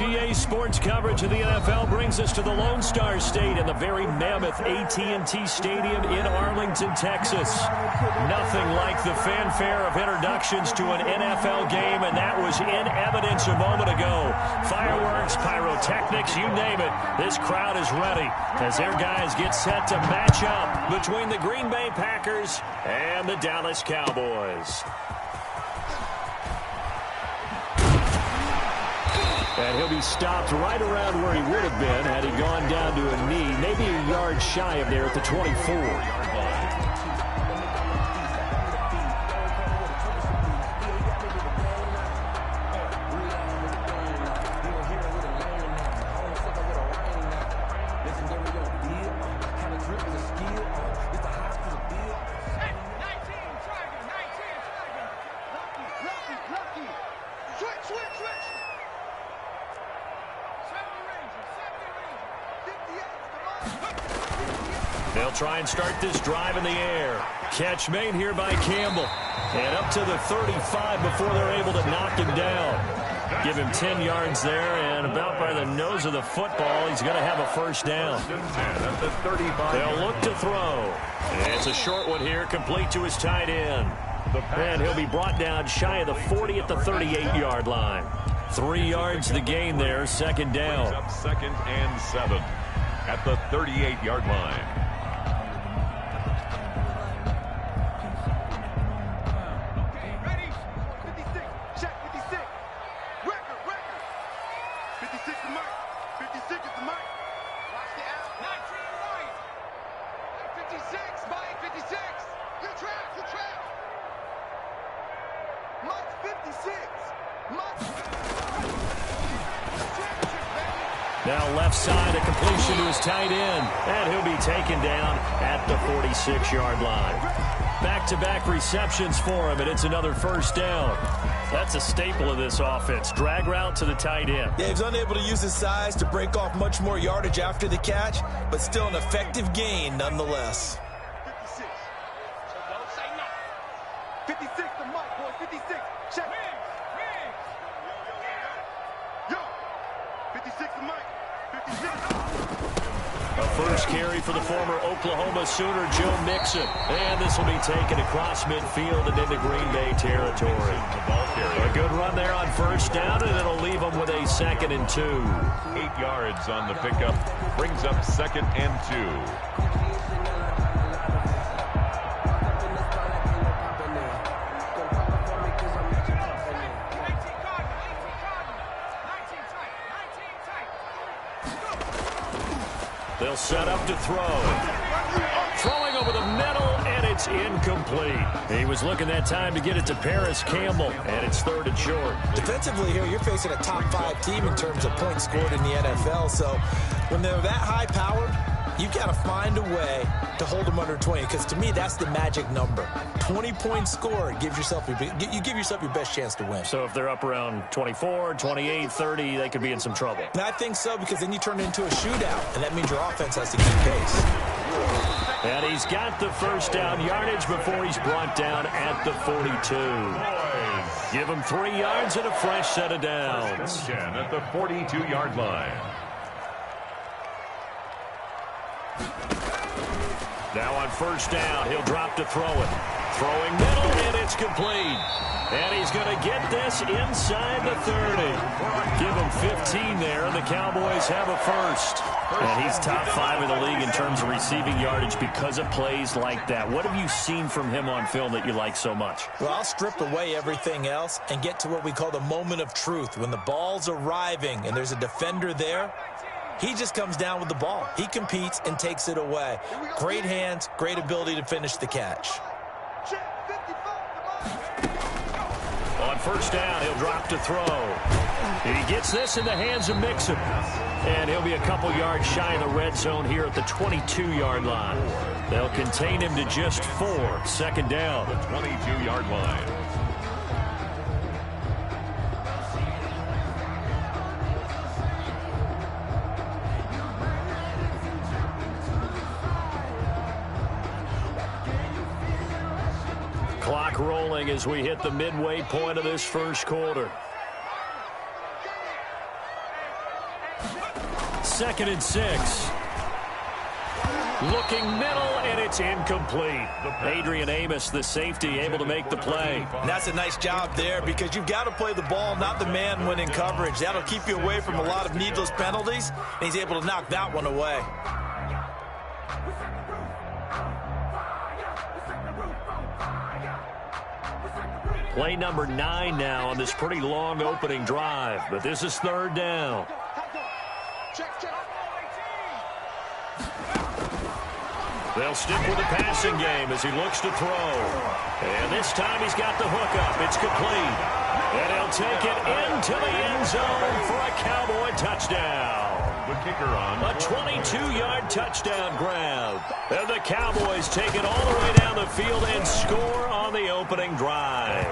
EA Sports coverage of the NFL brings us to the Lone Star State in the very mammoth AT&T Stadium in Arlington, Texas. Nothing like the fanfare of introductions to an NFL game, and that was in evidence a moment ago. Fireworks, pyrotechnics, you name it. This crowd is ready as their guys get set to match up between the Green Bay Packers and the Dallas Cowboys. And he'll be stopped right around where he would have been had he gone down to a knee, maybe a yard shy of there at the 24. They'll try and start this drive in the air. Catch made here by Campbell. And up to the 35 before they're able to knock him down. Give him 10 yards there, and about by the nose of the football, he's going to have a first down. They'll look to throw. And it's a short one here, complete to his tight end. And he'll be brought down shy of the 40 at the 38-yard line. 3 yards the gain there, second down. Up 2nd and 7 at the 38-yard line. Now left side, a completion to his tight end, and he'll be taken down at the 46-yard line. Back-to-back receptions for him, and it's another first down. That's a staple of this offense. Drag route to the tight end. Yeah, he's unable to use his size to break off much more yardage after the catch, but still an effective gain nonetheless. 56. So don't say no. 56 to Mike, boy. 56. Check. Yo. 56 to Mike. 56. A first carry for the former Oklahoma Sooner, Joe Mixon. And this will be taken across midfield and into Green Bay territory. A good run there on first down, and it'll leave them with a 2nd and 2. 8 yards on the pickup. Brings up 2nd and 2. They'll set up to throw. Throwing over the middle, and it's incomplete. He was looking that time to get it to Paris Campbell, and it's 3rd and short. Defensively here, you're facing a top 5 team in terms of points scored in the NFL, so when they're that high-powered, you've got to find a way to hold them under 20, because to me, that's the magic number. 20 points scored gives yourself you give yourself your best chance to win. So if they're up around 24, 28, 30, they could be in some trouble. And I think so, because then you turn it into a shootout, and that means your offense has to keep pace. And he's got the first down yardage before he's brought down at the 42. Give him 3 yards and a fresh set of downs. 10 at the 42-yard line. Now on first down, he'll drop to throw it. Throwing middle, and it's complete. And he's going to get this inside the 30. Give him 15 there, and the Cowboys have a first. And he's top 5 in the league in terms of receiving yardage because of plays like that. What have you seen from him on film that you like so much? Well, I'll strip away everything else and get to what we call the moment of truth. When the ball's arriving and there's a defender there, he just comes down with the ball. He competes and takes it away. Great hands, great ability to finish the catch. On first down, he'll drop to throw. And he gets this in the hands of Mixon. And he'll be a couple yards shy of the red zone here at the 22-yard line. They'll contain him to just 4. 2nd down. The 22-yard line. Clock rolling as we hit the midway point of this first quarter. 2nd and 6. Looking middle, and it's incomplete. Adrian Amos, the safety, able to make the play. And that's a nice job there because you've got to play the ball, not the man when in coverage. That'll keep you away from a lot of needless penalties, and he's able to knock that one away. Play number 9 now on this pretty long opening drive, but this is 3rd down. They'll stick with the passing game as he looks to throw. And this time he's got the hookup. It's complete. And he'll take it into the end zone for a Cowboy touchdown. The kicker on. A 22-yard touchdown grab. And the Cowboys take it all the way down the field and score on the opening drive.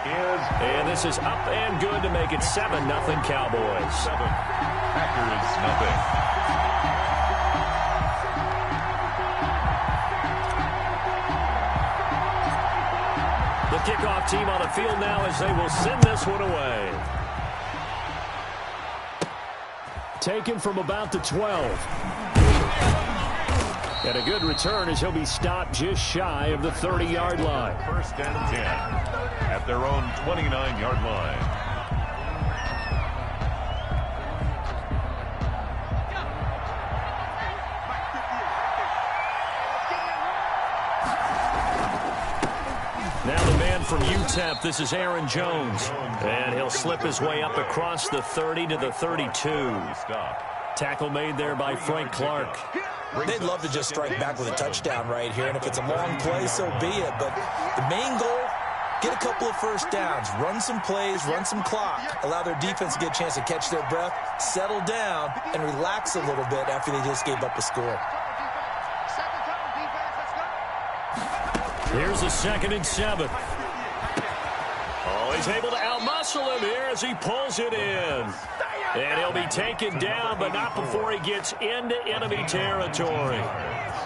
And this is up and good to make it 7-0 Cowboys. 7. Packers nothing. The kickoff team on the field now as they will send this one away. Taken from about the 12. And a good return as he'll be stopped just shy of the 30-yard line. 1st and 10 at their own 29-yard line. Now the man from UTEP, this is Aaron Jones. And he'll slip his way up across the 30 to the 32. Tackle made there by Frank Clark. They'd love to just strike back with a touchdown right here, and if it's a long play, so be it. But the main goal, get a couple of first downs, run some plays, run some clock, allow their defense to get a chance to catch their breath, settle down, and relax a little bit after they just gave up a score. Here's a 2nd and 7. Oh, he's able to outmuscle him here as he pulls it in. And he'll be taken down, but not before he gets into enemy territory.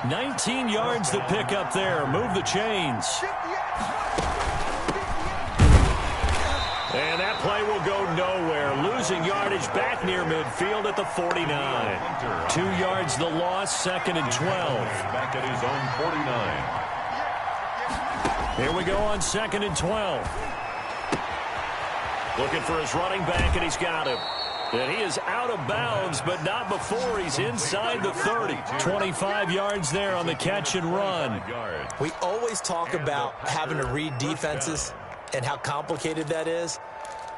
19 yards to pick up there. Move the chains. And that play will go nowhere. Losing yardage back near midfield at the 49. 2 yards the loss, 2nd and 12. Back at his own 49. Here we go on 2nd and 12. Looking for his running back, and he's got him. And he is out of bounds, but not before he's inside the 30. 25 yards there on the catch and run. We always talk about having to read defenses and how complicated that is.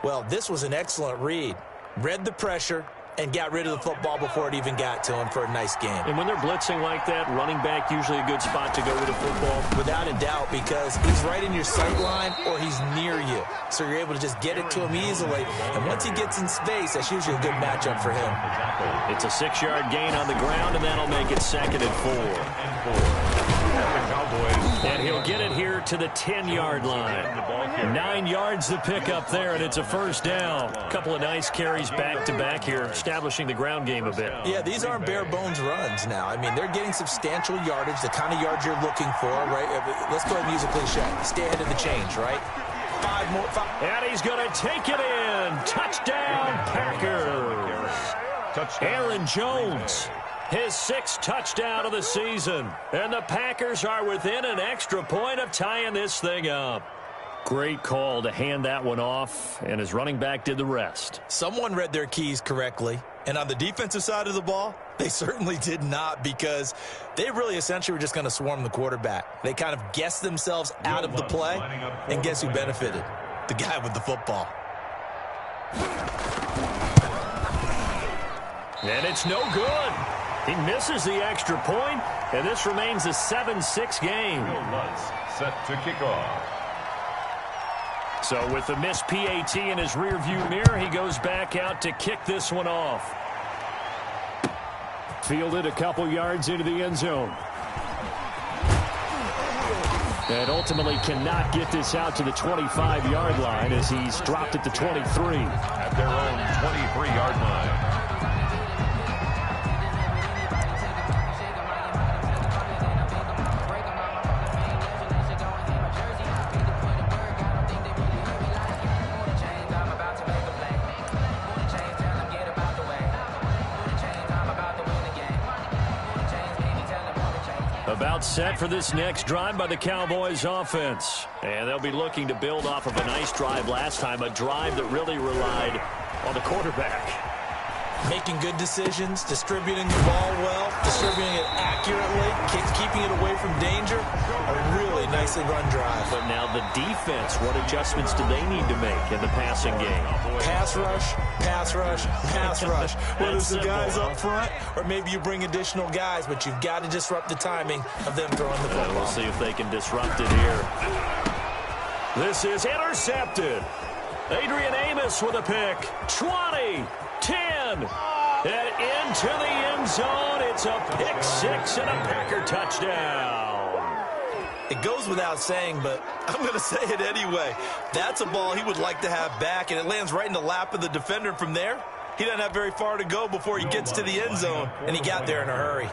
Well, this was an excellent read. Read the pressure and got rid of the football before it even got to him for a nice game. And when they're blitzing like that, running back usually a good spot to go with the football. Without a doubt, because he's right in your sight line or he's near you. So you're able to just get it to him easily. And once he gets in space, that's usually a good matchup for him. It's a 6-yard gain on the ground, and that'll make it 2nd and 4. And he'll get it here to the 10-yard line. 9 yards to pick up there, and it's a 1st down. A couple of nice carries back-to-back here, establishing the ground game a bit. Yeah, these aren't bare-bones runs now. I mean, they're getting substantial yardage, the kind of yards you're looking for, right? Let's go ahead and use a cliche. Stay ahead of the change, right? 5 more. And he's going to take it in. Touchdown, Packers. Aaron Jones. His 6th touchdown of the season. And the Packers are within an extra point of tying this thing up. Great call to hand that one off, and his running back did the rest. Someone read their keys correctly, and on the defensive side of the ball, they certainly did not, because they really essentially were just going to swarm the quarterback. They kind of guessed themselves out of the play, and guess who benefited? The guy with the football. And it's no good. He misses the extra point, and this remains a 7-6 game. Set to kick off. So with the missed PAT in his rearview mirror, he goes back out to kick this one off. Fielded a couple yards into the end zone. And ultimately cannot get this out to the 25-yard line as he's dropped at the 23. At their own 23-yard line. About set for this next drive by the Cowboys offense. And they'll be looking to build off of a nice drive last time, a drive that really relied on the quarterback. Making good decisions, distributing the ball well, distributing it accurately, keeping it away from danger. A really nicely run drive. But now the defense, what adjustments do they need to make in the passing game? Pass rush, pass rush, pass rush. Whether it's the guys up front or maybe you bring additional guys, but you've got to disrupt the timing of them throwing the football. We'll see if they can disrupt it here. This is intercepted. Adrian Amos with a pick. 20, 10, and into the end zone. It's a pick six and a Packer touchdown. It goes without saying, but I'm going to say it anyway. That's a ball he would like to have back, and it lands right in the lap of the defender from there. He doesn't have very far to go before he gets to the end zone, and he got there in a hurry.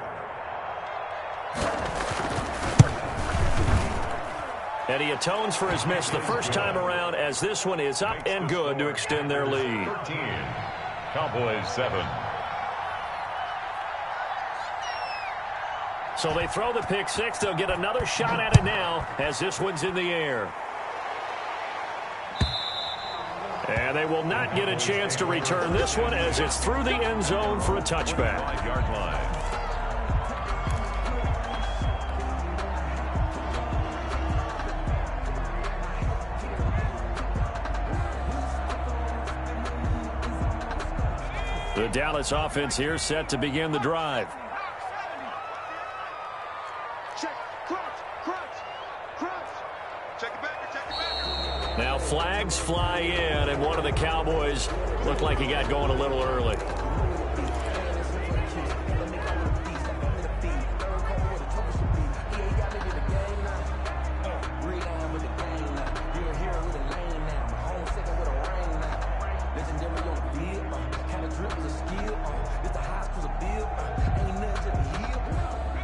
And he atones for his miss the first time around, as this one is up and good to extend their lead. 13, Cowboys 7. So they throw the pick six. They'll get another shot at it now as this one's in the air. And they will not get a chance to return this one as it's through the end zone for a touchback. 5-yard line. The Dallas offense here set to begin the drive. Check, crouch, crouch, crouch. Check it back, check it back. Now flags fly in, and one of the Cowboys looked like he got going a little early.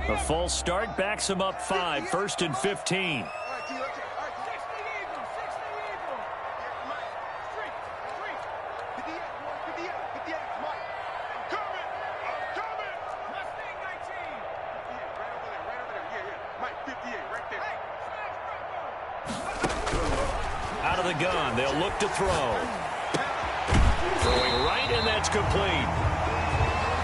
A false start backs him up 5, 1st and 15. Out of the gun, they'll look to throw. Throwing right, and that's complete.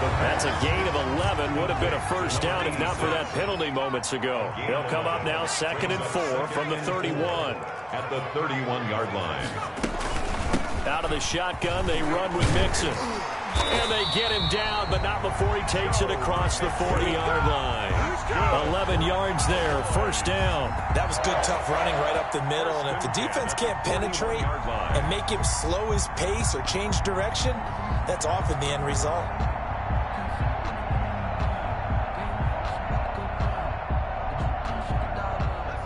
That's a gain of 11. Would have been a first down if not for that penalty moments ago. They'll come up now 2nd and 4 from the 31. At the 31-yard line. Out of the shotgun, they run with Mixon. And they get him down, but not before he takes it across the 40-yard line. 11 yards there, first down. That was good, tough running right up the middle. And if the defense can't penetrate and make him slow his pace or change direction, that's often the end result.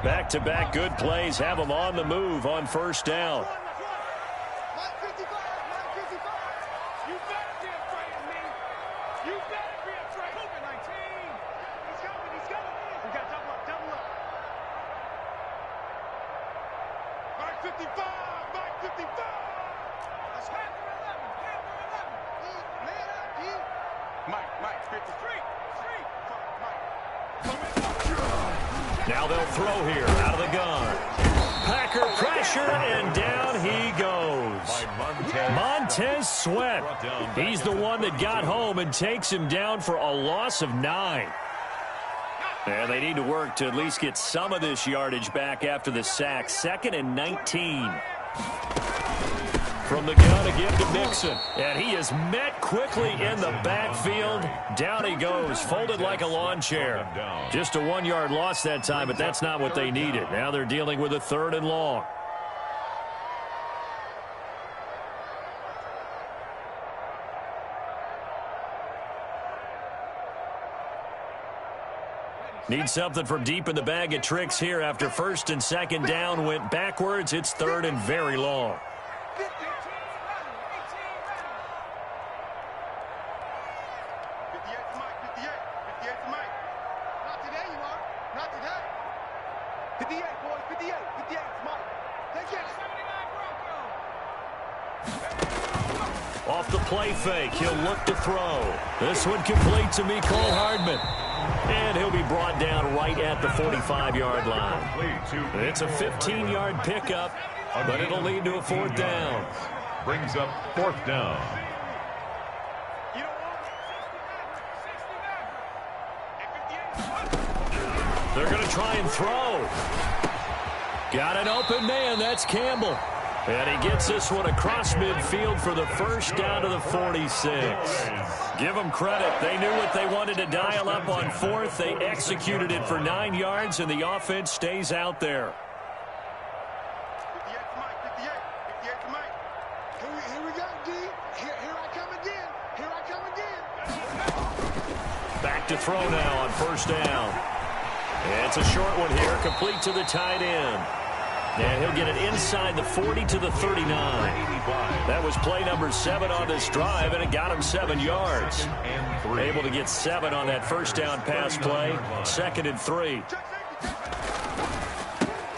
Back-to-back good plays have them on the move on first down. Now they'll throw here out of the gun. Packer pressure, and down he goes. Montez Sweat. He's the one that got home and takes him down for a loss of 9. And they need to work to at least get some of this yardage back after the sack. 2nd and 19. From the gun again to Mixon. And he is met quickly in the backfield. Down he goes, folded like a lawn chair. Just a 1-yard loss that time, but that's not what they needed. Now they're dealing with a 3rd and long. Need something from deep in the bag of tricks here after 1st and 2nd down went backwards. It's 3rd and very long. Off the play fake, he'll look to throw. This one complete to Mecole Hardman. And he'll be brought down right at the 45-yard line. It's a 15-yard pickup, but it'll lead to a 4th down. Brings up 4th down. They're going to try and throw. Got an open man. That's Campbell. And he gets this one across midfield for the first down to the 46. Give them credit. They knew what they wanted to dial up on 4th. They executed it for 9 yards, and the offense stays out there. 58 to Mike, 58 to Mike. Here we go, D. Here I come again. Here I come again. Back to throw now on 1st down. It's a short one here, complete to the tight end. And he'll get it inside the 40 to the 39. That was play number 7 on this drive, and it got him 7 yards. Able to get 7 on that 1st down pass play. 2nd and 3.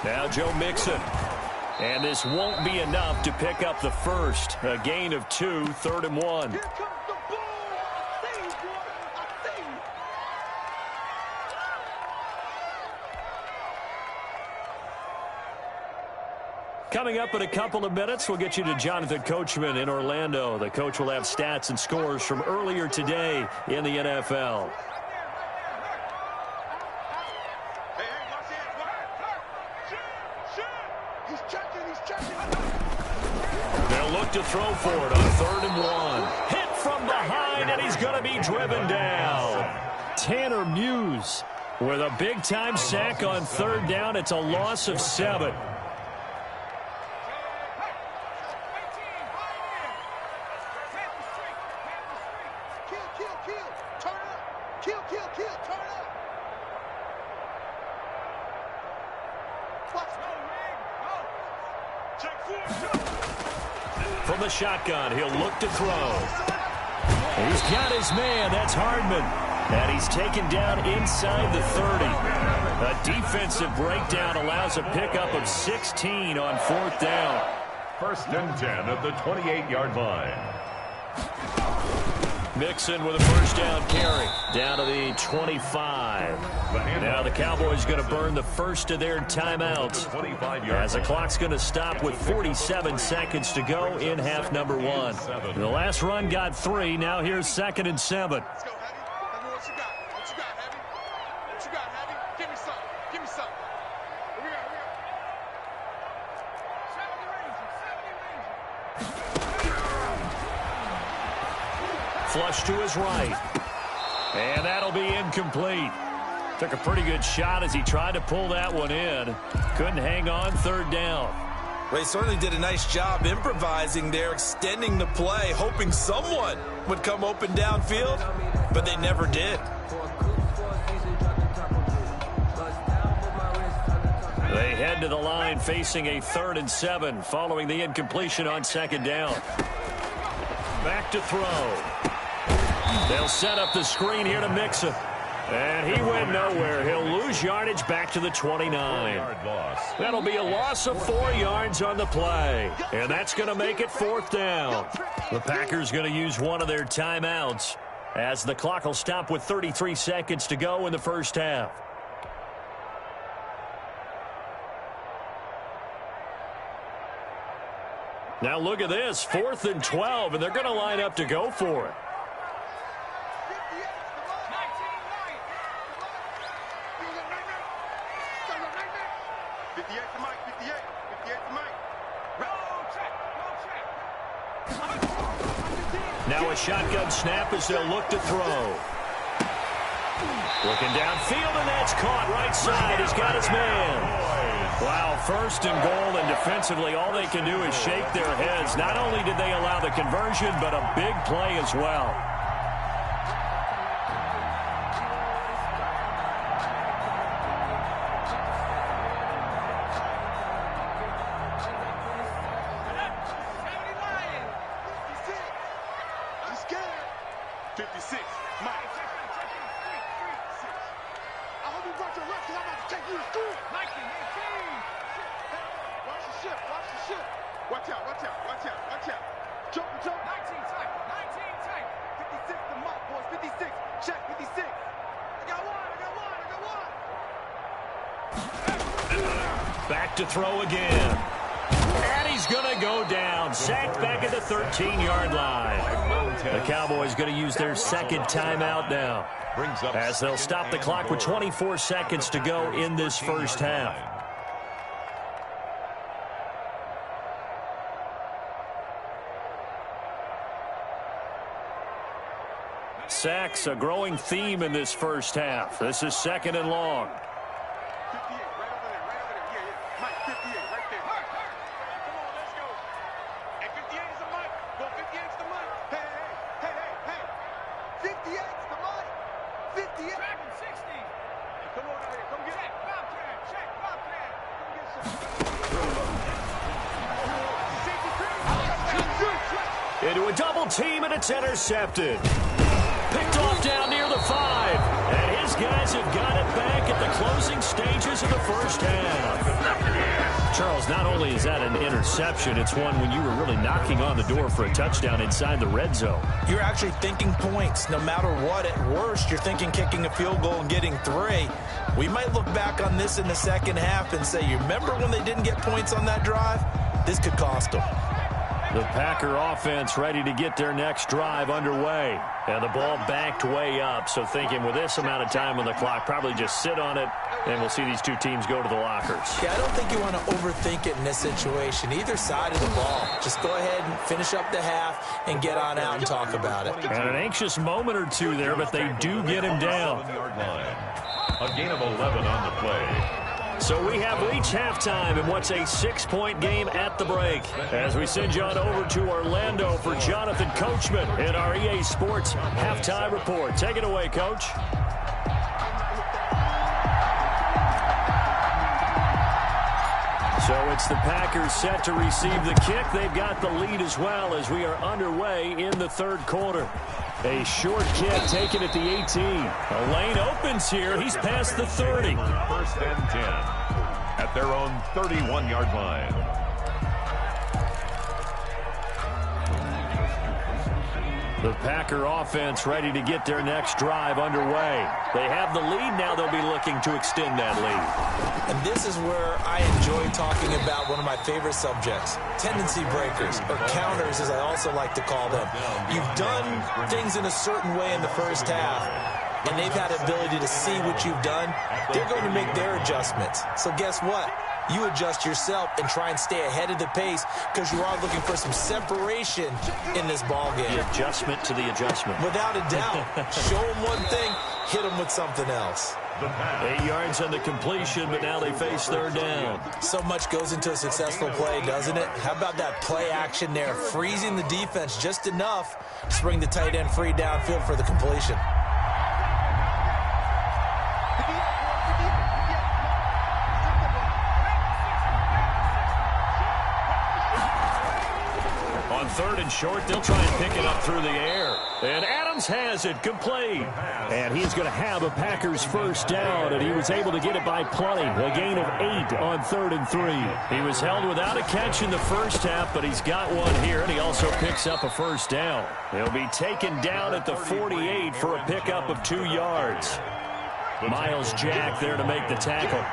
Now Joe Mixon. And this won't be enough to pick up the first. A gain of 2, 3rd and 1. Here comes the ball. I see you, boy. I see you. Coming up in a couple of minutes, we'll get you to Jonathan Coachman in Orlando. The coach will have stats and scores from earlier today in the NFL. He's checking. They'll look to throw for it on 3rd and 1. Hit from behind, and he's going to be driven down. Tanner Muse with a big-time sack on 3rd down. It's a loss of 7. From the shotgun, he'll look to throw. He's got his man. That's Hardman. And he's taken down inside the 30. A defensive breakdown allows a pickup of 16 on 4th down. 1st and 10 at the 28-yard line. Mixon with a 1st down carry. Down to the 25. Now the Cowboys going to burn the first of their timeouts. As the clock's going to stop with 47 seconds to go in half number 1. The last run got 3. Now here's 2nd and 7. Let's go, Heavy. Tell me what you got. What you got, Heavy? What you got, Heavy? Give me some. Give me some. Here we go. Flush to his right. And that'll be incomplete. Took a pretty good shot as he tried to pull that one in. Couldn't hang on 3rd down. Well, he certainly did a nice job improvising there, extending the play, hoping someone would come open downfield, but they never did. They head to the line facing a 3rd and 7 following the incompletion on 2nd down. Back to throw. They'll set up the screen here to Mixon. And he went nowhere. He'll lose yardage back to the 29. That'll be a loss of 4 yards on the play. And that's going to make it 4th down. The Packers going to use one of their timeouts as the clock will stop with 33 seconds to go in the 1st half. Now look at this, 4th and 12, and they're going to line up to go for it. 58 to Mike, 58 to Mike. Now a shotgun snap as they'll look to throw. Looking downfield, and that's caught right side. He's got his man. Wow, 1st and goal, and defensively all they can do is shake their heads. Not only did they allow the conversion, but a big play as well. Back to throw again. And he's going to go down. Sacked back at the 13-yard line. The Cowboys going to use their second timeout now, as they'll stop the clock with 24 seconds to go in this first half. Sacks, a growing theme in this first half. This is second and long. 58, right over there, right over there. Yeah. Mike, 58, right there. Come on, let's go. Hey, 58 is the Mike. Go, 58 is the Mike. Hey. 58 is the Mike. 58. Track him, 60. Hey, come on out here. Come get it. Check, Bobcat. Come get some. Into a double team, and it's intercepted. Picked off down near the 5. And his guys have got it back at the closing stages of the first half. Charles, not only is that an interception, it's one when you were really knocking on the door for a touchdown inside the red zone. You're actually thinking points. No matter what, at worst, you're thinking kicking a field goal and getting 3. We might look back on this in the second half and say, you remember when they didn't get points on that drive? This could cost them. The Packer offense ready to get their next drive underway. And the ball backed way up, so thinking with this amount of time on the clock, probably just sit on it, and we'll see these two teams go to the lockers. Yeah, I don't think you want to overthink it in this situation. Either side of the ball. Just go ahead and finish up the half and get on out and talk about it. And an anxious moment or two there, but they do get him down. A gain of 11 on the play. So we have reached halftime in what's a 6-point game at the break. As we send you on over to Orlando for Jonathan Coachman in our EA Sports Halftime Report. Take it away, Coach. So it's the Packers set to receive the kick. They've got the lead as well as we are underway in the third quarter. A short kick taken at the 18. A lane opens here. He's past the 30. First and 10 at their own 31-yard line. The Packer offense ready to get their next drive underway. They have the lead now. They'll be looking to extend that lead. And this is where I enjoy talking about one of my favorite subjects, tendency breakers, or counters as I also like to call them. You've done things in a certain way in the first half, and they've had the ability to see what you've done. They're going to make their adjustments. So guess what? You adjust yourself and try and stay ahead of the pace because you are looking for some separation in this ball game. The adjustment to the adjustment. Without a doubt. Show them one thing, hit them with something else. 8 yards on the completion, but now they face third down. So much goes into a successful play, doesn't it? How about that play action there, freezing the defense just enough to bring the tight end free downfield for the completion. Third and short, they'll try and pick it up through the air. And Adams has it complete. And he's going to have a Packers first down, and he was able to get it by plenty. A gain of 8 on 3rd and 3. He was held without a catch in the first half, but he's got one here, and he also picks up a first down. He'll be taken down at the 48 for a pickup of 2 yards. Miles Jack there to make the tackle.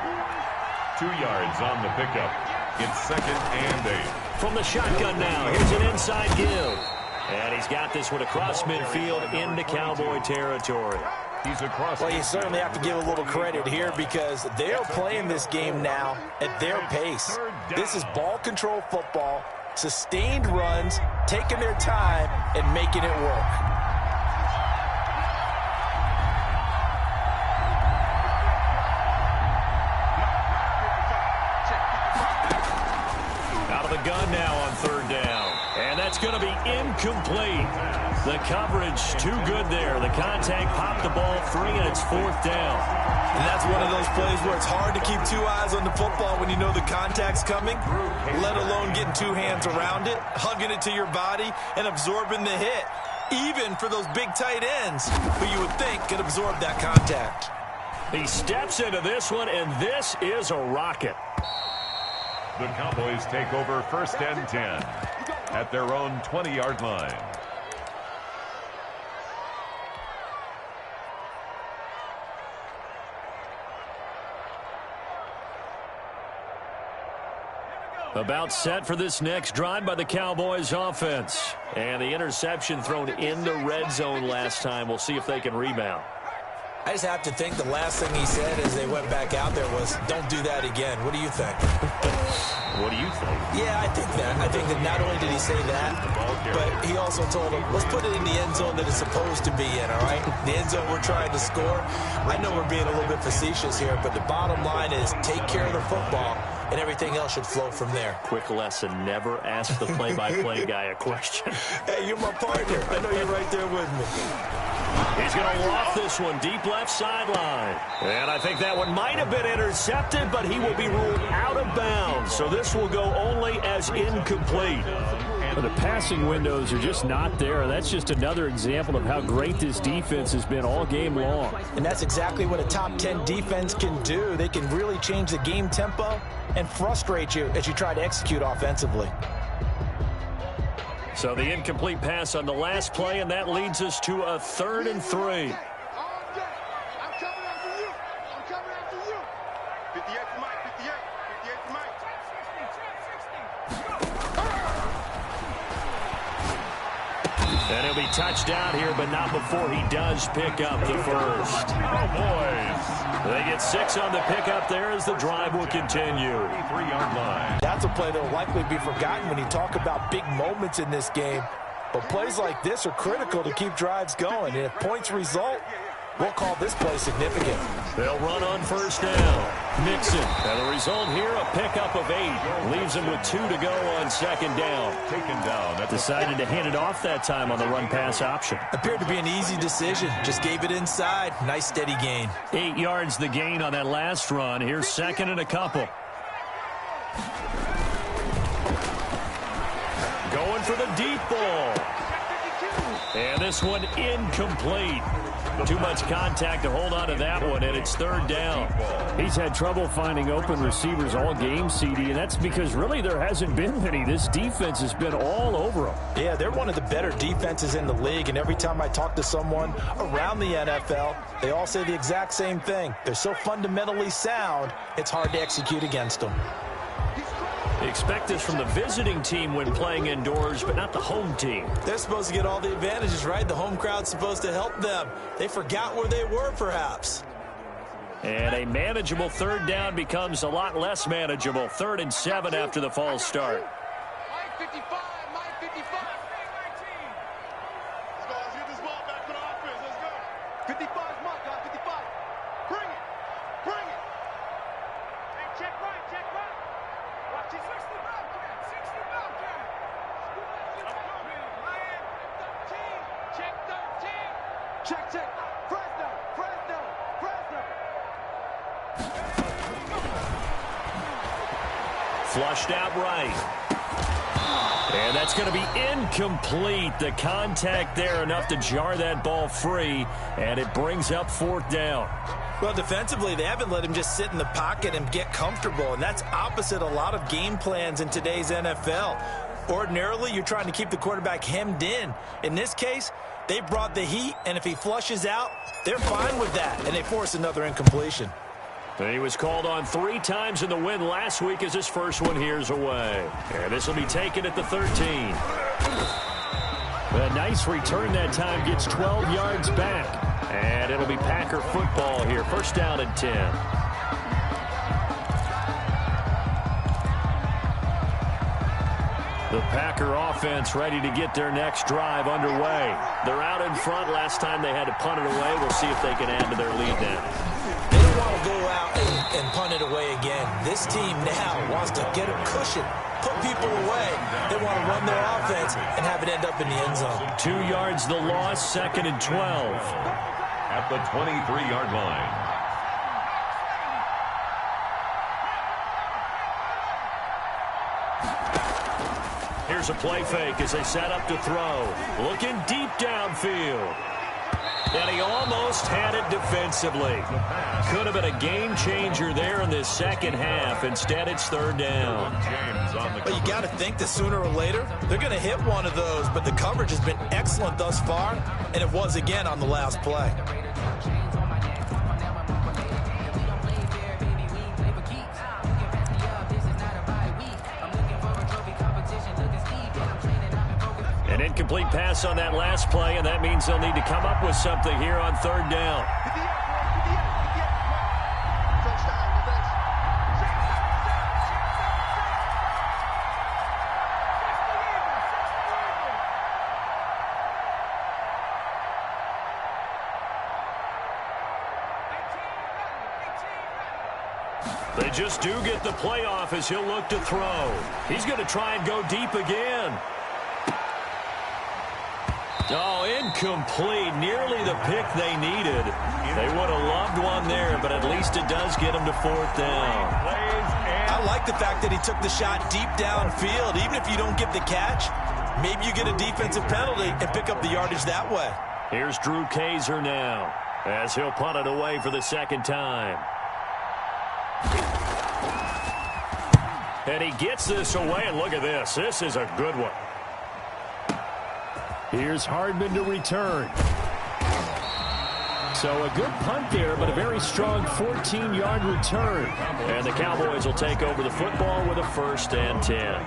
2 yards on the pickup. It's 2nd and 8. From the shotgun now, here's an inside give. And he's got this one across midfield into Cowboy territory. He's across. Well, you certainly have to give a little credit here because they're playing this game now at their pace. This is ball control football, sustained runs, taking their time, and making it work. Gun now on 3rd down. And that's going to be incomplete. The coverage too good there. The contact popped the ball free, and it's 4th down. And that's one of those plays where it's hard to keep 2 eyes on the football when you know the contact's coming, let alone getting 2 hands around it, hugging it to your body, and absorbing the hit. Even for those big tight ends who you would think could absorb that contact. He steps into this one, and this is a rocket. The Cowboys take over 1st and 10 at their own 20-yard line. About set for this next drive by the Cowboys offense. And the interception thrown in the red zone last time. We'll see if they can rebound. I just have to think the last thing he said as they went back out there was, don't do that again. What do you think? What do you think? Yeah, I think that. I think that not only did he say that, but he also told them, let's put it in the end zone that it's supposed to be in, all right? The end zone we're trying to score. I know we're being a little bit facetious here, but the bottom line is take care of the football, and everything else should flow from there. Quick lesson, never ask the play-by-play guy a question. Hey, you're my partner. I know you're right there with me. He's going to loft this one deep left sideline. And I think that one might have been intercepted, but he will be ruled out of bounds. So this will go only as incomplete. The passing windows are just not there. That's just another example of how great this defense has been all game long. And that's exactly what a top 10 defense can do. They can really change the game tempo and frustrate you as you try to execute offensively. So the incomplete pass on the last play, and that leads us to a 3rd and 3. I'm coming after you. I'm coming after you. 58 to Mike. 58. 58 to Mike. And he'll be touched down here, but not before he does pick up the first. Oh, boys. They get 6 on the pickup there as the drive will continue. 33-yard line. That's a play that will likely be forgotten when you talk about big moments in this game. But plays like this are critical to keep drives going. And if points result, we'll call this play significant. They'll run on 1st down. Mixon. And the result here, a pickup of 8. Leaves him with 2 to go on 2nd down. Taken down. Decided to hand it off that time on the run-pass option. Appeared to be an easy decision. Just gave it inside. Nice steady gain. 8 yards the gain on that last run. Here's 2nd and a couple. Going for the deep ball. And this one incomplete. Too much contact to hold on to that one, and it's 3rd down. He's had trouble finding open receivers all game, CD, and that's because really there hasn't been many. This defense has been all over them. Yeah, they're one of the better defenses in the league, and every time I talk to someone around the NFL, they all say the exact same thing. They're so fundamentally sound, it's hard to execute against them. Expect this from the visiting team when playing indoors, but not the home team. They're supposed to get all the advantages, right? The home crowd's supposed to help them. They forgot where they were, perhaps. And a manageable 3rd down becomes a lot less manageable. 3rd and 7 after the false start. Mike 55. Mike 55. Let's go. Let's get this ball back to the offense. Let's go. 55 is Mike, guys. 55. Bring it. Bring it. Hey, check right. Check right. Watch it. 60 Bobcat. 60 Bobcat. Check 13. Check, check. Fresno. Fresno. Fresno. Flushed out right. And that's going to be incomplete. The contact there enough to jar that ball free, and it brings up 4th down. Well, defensively, they haven't let him just sit in the pocket and get comfortable, and that's opposite a lot of game plans in today's NFL. Ordinarily, you're trying to keep the quarterback hemmed in. In this case, they brought the heat, and if he flushes out, they're fine with that, and they force another incompletion. And he was called on 3 times in the win last week as his first one here's away. And this will be taken at the 13. A nice return that time, gets 12 yards back. And it'll be Packer football here. 1st down and 10. The Packer offense ready to get their next drive underway. They're out in front. Last time they had to punt it away. We'll see if they can add to their lead now. They don't want to go out and punt it away again. This team now wants to get a cushion, put people away. They want to run their offense and have it end up in the end zone. 2 yards the loss, 2nd and 12. At the 23-yard line. Here's a play fake as they set up to throw. Looking deep downfield. And he almost had it defensively. Could have been a game changer there in this 2nd half. Instead, it's 3rd down. But you got to think that sooner or later, they're going to hit one of those. But the coverage has been excellent thus far, and it was again on the last play. Incomplete pass on that last play, and that means they'll need to come up with something here on third down. They just do get the play off as he'll look to throw. He's going to try and go deep again. Oh, incomplete. Nearly the pick they needed. They would have loved one there, but at least it does get them to fourth down. I like the fact that he took the shot deep downfield. Even if you don't get the catch, maybe you get a defensive penalty and pick up the yardage that way. Here's Drew Kaiser now as he'll punt it away for the second time. And he gets this away, and look at this. This is a good one. Here's Hardman to return. So a good punt there, but a very strong 14-yard return. And the Cowboys will take over the football with a 1st and 10.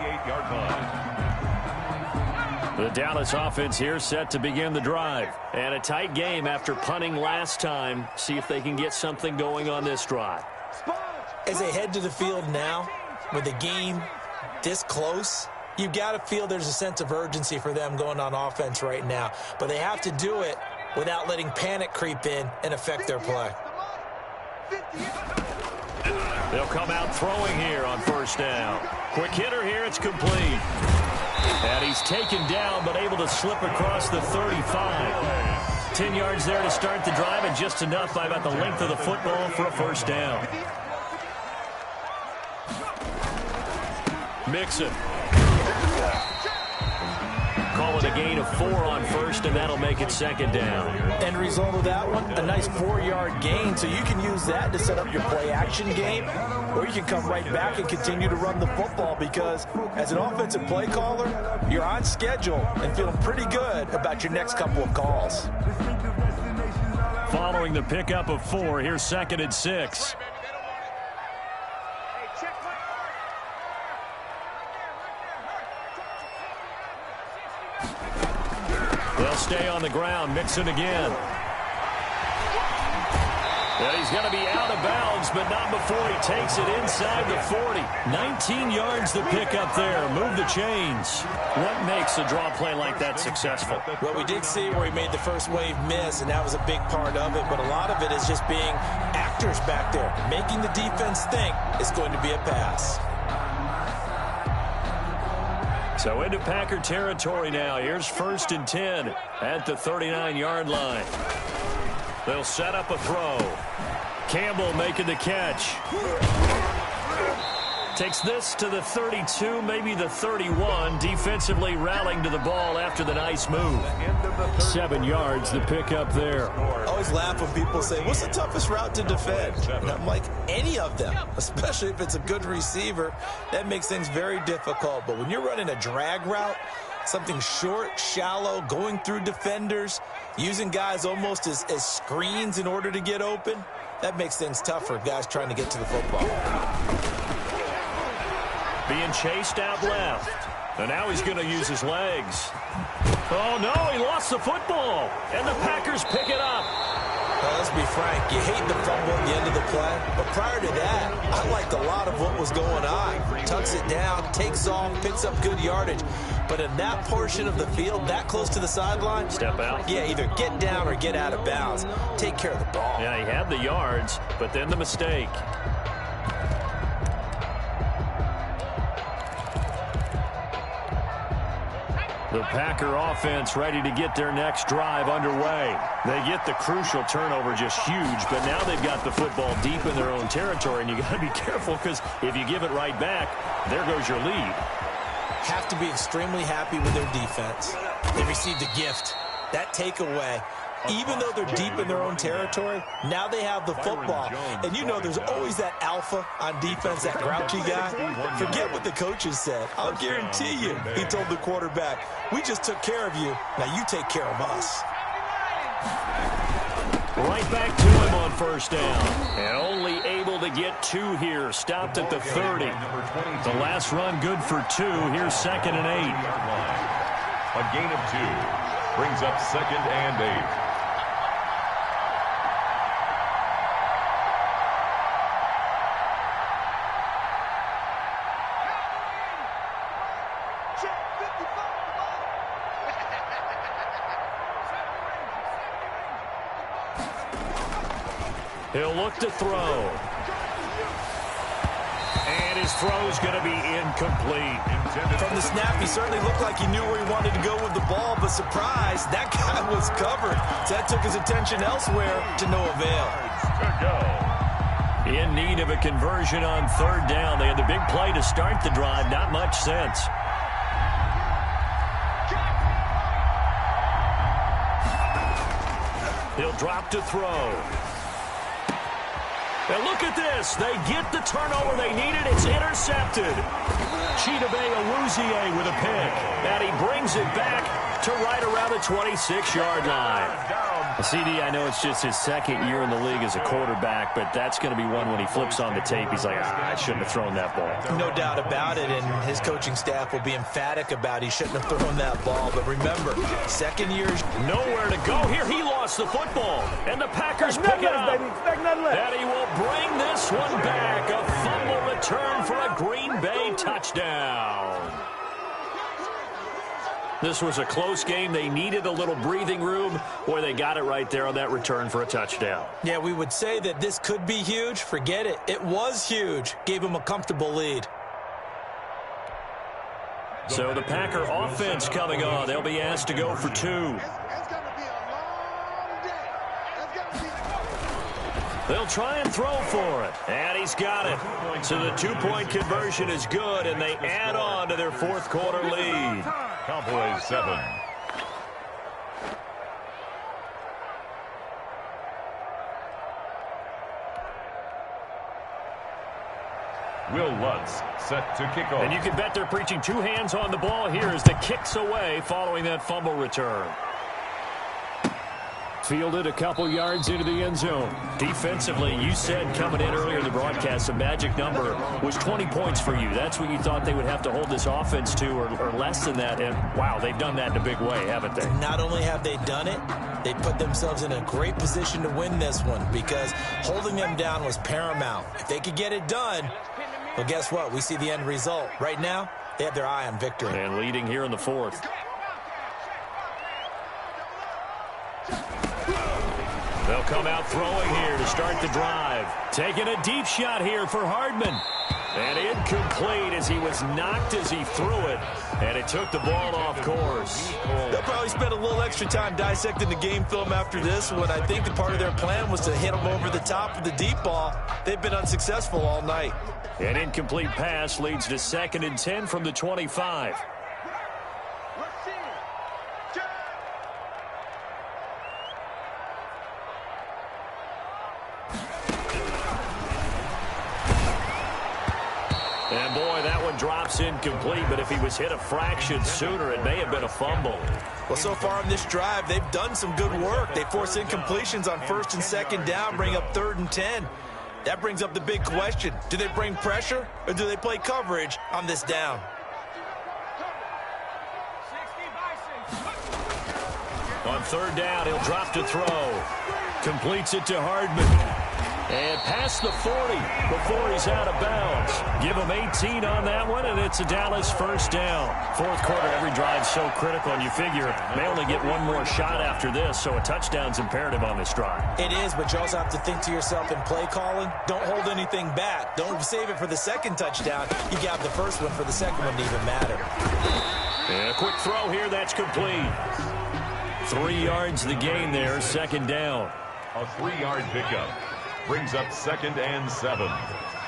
The Dallas offense here set to begin the drive. And a tight game after punting last time. See if they can get something going on this drive. As they head to the field now, with the game this close, you've got to feel there's a sense of urgency for them going on offense right now. But they have to do it without letting panic creep in and affect their play. They'll come out throwing here on 1st down. Quick hitter here, it's complete. And he's taken down but able to slip across the 35. 10 yards there to start the drive, and just enough by about the length of the football for a 1st down. Mixon. Call it a gain of 4 on 1st, and that'll make it 2nd down. End result of that one, a nice 4-yard gain, so you can use that to set up your play-action game, or you can come right back and continue to run the football, because as an offensive play caller, you're on schedule and feeling pretty good about your next couple of calls. Following the pickup of 4, here's 2nd and 6. They'll stay on the ground. Mixon again. And he's going to be out of bounds, but not before he takes it inside the 40. 19 yards to pick up there. Move the chains. What makes a draw play like that successful? Well, we did see where he made the first wave miss, and that was a big part of it. But a lot of it is just being actors back there, making the defense think it's going to be a pass. So into Packer territory now. Here's 1st and 10 at the 39-yard line. They'll set up a throw. Campbell making the catch. Takes this to the 32, maybe the 31. Defensively rallying to the ball after the nice move. 7 yards to pick up there. I always laugh when people say, what's the toughest route to defend? And I'm like, any of them, especially if it's a good receiver. That makes things very difficult. But when you're running a drag route, something short, shallow, going through defenders, using guys almost as screens in order to get open, that makes things tough for guys trying to get to the football. Being chased out left. And now he's going to use his legs. Oh, no, he lost the football. And the Packers pick it up. Well, let's be frank. You hate the fumble at the end of the play. But prior to that, I liked a lot of what was going on. Tucks it down, takes off, picks up good yardage. But in that portion of the field, that close to the sideline, step out. Yeah, either get down or get out of bounds. Take care of the ball. Yeah, he had the yards, but then the mistake. The Packer offense ready to get their next drive underway. They get the crucial turnover, just huge, but now they've got the football deep in their own territory, and you got to be careful because if you give it right back, there goes your lead. Have to be extremely happy with their defense. They received a gift. That takeaway, even though they're deep in their own territory, now they have the football. And you know there's always that alpha on defense, that grouchy guy. Forget what the coaches said. I'll guarantee you, he told the quarterback, we just took care of you. Now you take care of us. Right back to him on 1st down. And only able to get 2 here. Stopped at the 30. The last run good for 2. Here's 2nd and 8. A gain of 2. Brings up 2nd and 8. He'll look to throw. And his throw's going to be incomplete. From the snap, he certainly looked like he knew where he wanted to go with the ball, but surprise, that guy was covered. So that took his attention elsewhere to no avail. In need of a conversion on 3rd down. They had the big play to start the drive. Not much sense. He'll drop to throw. And look at this. They get the turnover they needed. It's intercepted. Chidobe Awuzie with a pick. And he brings it back to right around the 26-yard line. CD, I know it's just his 2nd year in the league as a quarterback, but that's going to be one when he flips on the tape. He's like, I shouldn't have thrown that ball. No doubt about it, and his coaching staff will be emphatic about he shouldn't have thrown that ball. But remember, 2nd year. Nowhere to go here. He lost the football, and the Packers pick it up. And he will bring this one back. A fumble return for a Green Bay touchdown. This was a close game. They needed a little breathing room. Boy, they got it right there on that return for a touchdown. Yeah, we would say that this could be huge. Forget it. It was huge. Gave him a comfortable lead. So the Packer offense coming on. They'll be asked to go for 2. They'll try and throw for it. And he's got it. So the 2-point conversion is good, and they add on to their 4th quarter lead. Cowboys 7. Will Lutz set to kick off. And you can bet they're preaching 2 hands on the ball here as the kick's away following that fumble return. Fielded a couple yards into the end zone. Defensively, you said coming in earlier in the broadcast, the magic number was 20 points for you. That's what you thought they would have to hold this offense to, or less than that. And, wow, they've done that in a big way, haven't they? Not only have they done it, they put themselves in a great position to win this one because holding them down was paramount. If they could get it done, well, guess what? We see the end result. Right now, they have their eye on victory. And leading here in the 4th. They'll come out throwing here to start the drive. Taking a deep shot here for Hardman. And incomplete as he was knocked as he threw it. And it took the ball off course. They'll probably spend a little extra time dissecting the game film after this one. I think that part of their plan was to hit him over the top of the deep ball. They've been unsuccessful all night. An incomplete pass leads to 2nd and 10 from the 25. And, boy, that one drops incomplete, but if he was hit a fraction sooner, it may have been a fumble. Well, so far on this drive, they've done some good work. They force incompletions on 1st and 2nd down, bring up 3rd and 10. That brings up the big question. Do they bring pressure, or do they play coverage on this down? On 3rd down, he'll drop to throw. Completes it to Hardman. And past the 40 before he's out of bounds. Give him 18 on that one, and it's a Dallas 1st down. 4th quarter, every drive's so critical, and you figure they only get one more shot after this, so a touchdown's imperative on this drive. It is, but you also have to think to yourself in play calling, don't hold anything back. Don't save it for the 2nd touchdown. You got the 1st one for the 2nd one to even matter. And a quick throw here, that's complete. 3 yards the gain there, 2nd down. A 3-yard pickup. Brings up 2nd and 7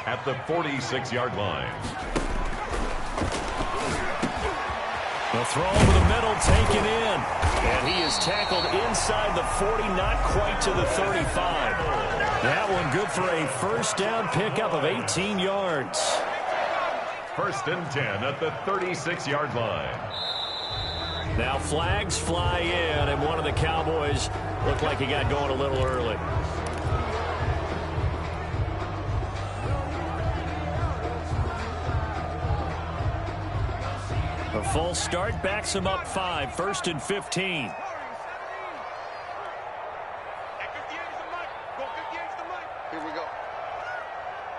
at the 46-yard line. The throw over the middle taken in. And he is tackled inside the 40, not quite to the 35. That one good for a 1st down pickup of 18 yards. 1st and 10 at the 36-yard line. Now flags fly in, and one of the Cowboys looked like he got going a little early. A false start backs him up 5, 1st and 15. Here we go.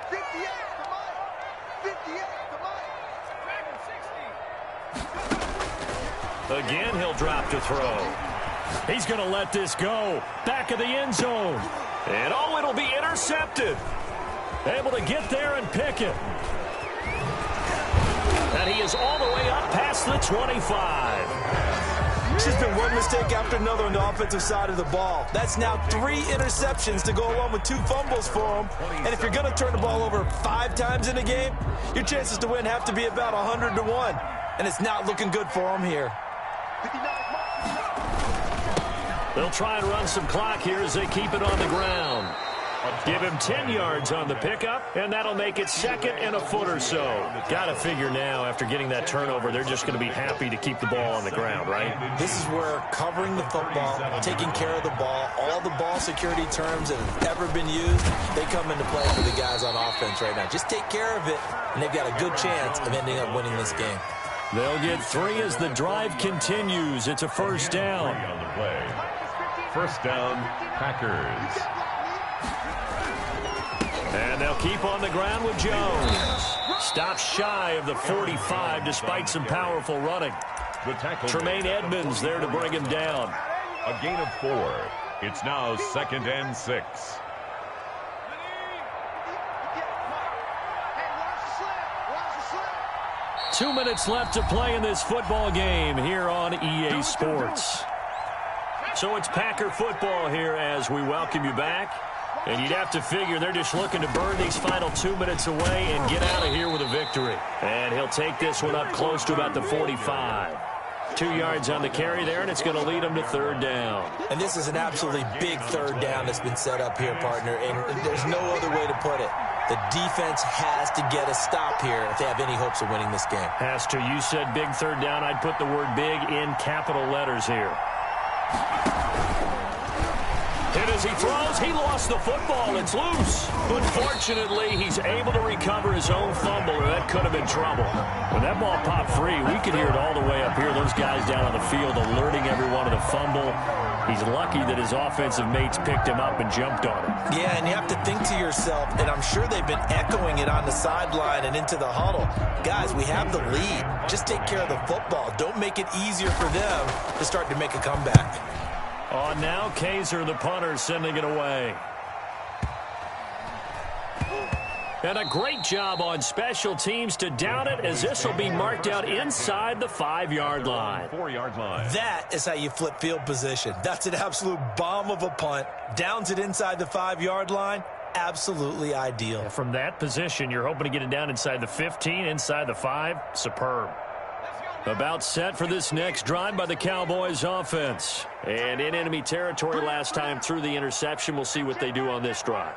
58's the mic. 58's the mic. Again, he'll drop to throw. He's going to let this go. Back of the end zone. And, oh, it'll be intercepted. Able to get there and pick it. And he is all the way up past the 25. It's just been one mistake after another on the offensive side of the ball. That's now 3 interceptions to go along with 2 fumbles for him. And if you're going to turn the ball over 5 times in a game, your chances to win have to be about 100 to 1. And it's not looking good for him here. They'll try and run some clock here as they keep it on the ground. Give him 10 yards on the pickup, and that'll make it 2nd and a foot or so. Got to figure now, after getting that turnover, they're just going to be happy to keep the ball on the ground, right? This is where covering the football, taking care of the ball, all the ball security terms that have ever been used, they come into play for the guys on offense right now. Just take care of it, and they've got a good chance of ending up winning this game. They'll get 3 as the drive continues. It's a first down. On the play. First down, Packers. And they'll keep on the ground with Jones. Stops shy of the 45 despite some powerful running. The tackle. Tremaine Edmonds there to bring him down. A gain of 4. It's now 2nd and 6. 2 minutes left to play in this football game here on EA Sports. So it's Packer football here as we welcome you back. And you'd have to figure they're just looking to burn these final 2 minutes away and get out of here with a victory. And he'll take this one up close to about the 45. 2 yards on the carry there, and it's going to lead him to 3rd down. And this is an absolutely big 3rd down that's been set up here, partner, and there's no other way to put it. The defense has to get a stop here if they have any hopes of winning this game. Has to. You said big 3rd down. I'd put the word big in capital letters here. Hit as he throws. He lost the football. It's loose. But fortunately, he's able to recover his own fumble, or that could have been trouble. When that ball popped free, we could hear it all the way up here. Those guys down on the field alerting everyone of the fumble. He's lucky that his offensive mates picked him up and jumped on him. Yeah, and you have to think to yourself, and I'm sure they've been echoing it on the sideline and into the huddle. Guys, we have the lead. Just take care of the football. Don't make it easier for them to start to make a comeback. Oh, now Kaiser, the punter, sending it away. And a great job on special teams to down it, as this will be marked out inside the 5-yard line. 4-yard line. That is how you flip field position. That's an absolute bomb of a punt. Downs it inside the 5-yard line. Absolutely ideal. From that position, you're hoping to get it down inside the 15, inside the 5. Superb. About set for this next drive by the Cowboys offense. And in enemy territory last time through the interception. We'll see what they do on this drive.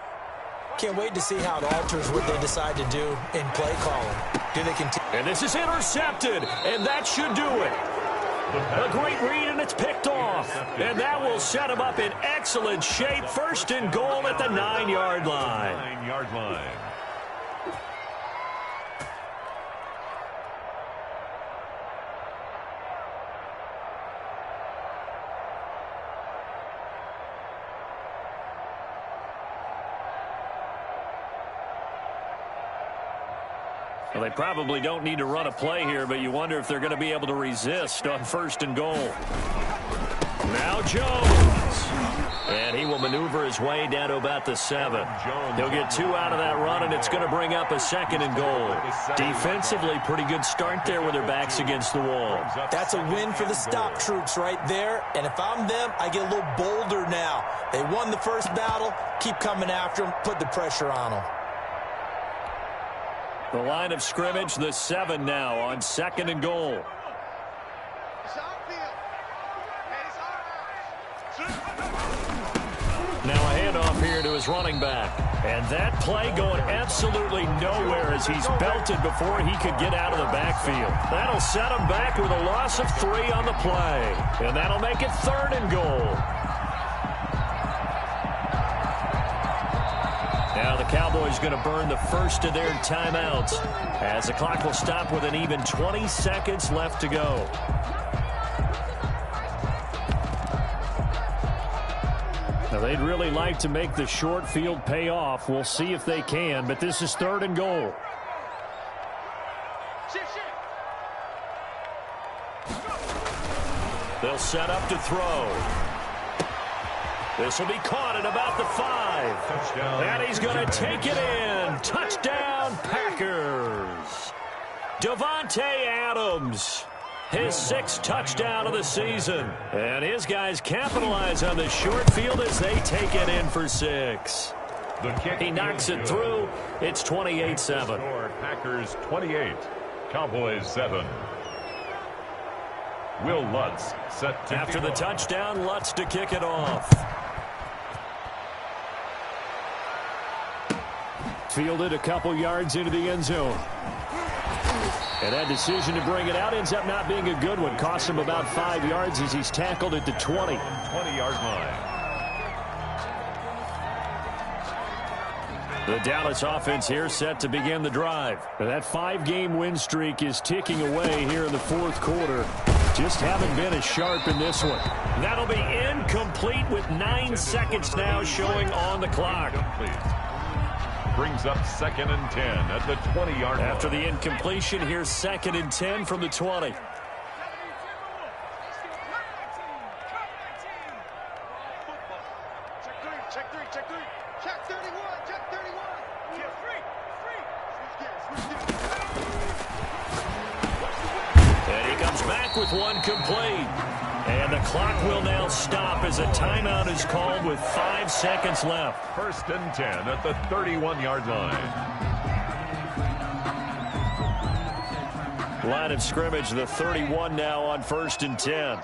Can't wait to see how it alters what they decide to do in play calling. Do they continue? And this is intercepted, and that should do it. A great read, and it's picked off. And that will set him up in excellent shape. 1st and goal at the 9-yard line. 9-yard line. Well, they probably don't need to run a play here, but you wonder if they're going to be able to resist on 1st and goal. Now Jones. And he will maneuver his way down to about the 7. He'll get 2 out of that run, and it's going to bring up a 2nd and goal. Defensively, pretty good start there with their backs against the wall. That's a win for the stop troops right there. And if I'm them, I get a little bolder now. They won the first battle. Keep coming after them. Put the pressure on them. The line of scrimmage, the 7 now on 2nd and goal. Now a handoff here to his running back. And that play going absolutely nowhere as he's belted before he could get out of the backfield. That'll set him back with a loss of 3 on the play. And that'll make it 3rd and goal. Now the Cowboys going to burn the first of their timeouts as the clock will stop with an even 20 seconds left to go. Now, they'd really like to make the short field pay off. We'll see if they can, but this is 3rd and goal. They'll set up to throw. This will be caught at about the 5. Touchdown. And he's going to take it in. Touchdown, Packers. Davante Adams, his 6th touchdown of the season. And his guys capitalize on the short field as they take it in for 6. He knocks it through. It's 28-7. Packers 28, Cowboys 7. Will Lutz set to After the touchdown, Lutz to kick it off. Fielded a couple yards into the end zone. And that decision to bring it out ends up not being a good one. Costs him about 5 yards as he's tackled at the 20. 20-yard line. The Dallas offense here set to begin the drive. And that 5-game win streak is ticking away here in the 4th quarter. Just haven't been as sharp in this one. That'll be incomplete with 9 seconds now showing on the clock. Brings up 2nd and 10 at the 20-yard line. After the incompletion, here's 2nd and 10 from the 20. Check 3. Check 31. Check 31. Yeah, free. And he comes back with one complete. And the clock will now stop as a timeout is called with 5 seconds left. 1st and 10 at the 31-yard line. Line of scrimmage, the 31 now on 1st and 10.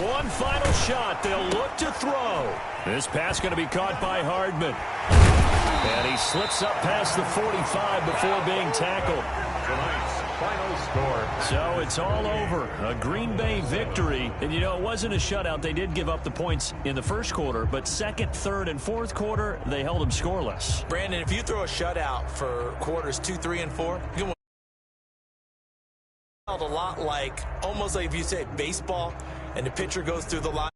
One final shot. They'll look to throw. This pass going to be caught by Hardman. And he slips up past the 45 before being tackled. Tonight's final score. So it's all over. A Green Bay victory. And, you know, it wasn't a shutout. They did give up the points in the 1st quarter, but 2nd, 3rd, and 4th quarter, they held them scoreless. Brandon, if you throw a shutout for quarters 2, 3, and 4, you can a lot like, almost like if you say baseball, and the pitcher goes through the line.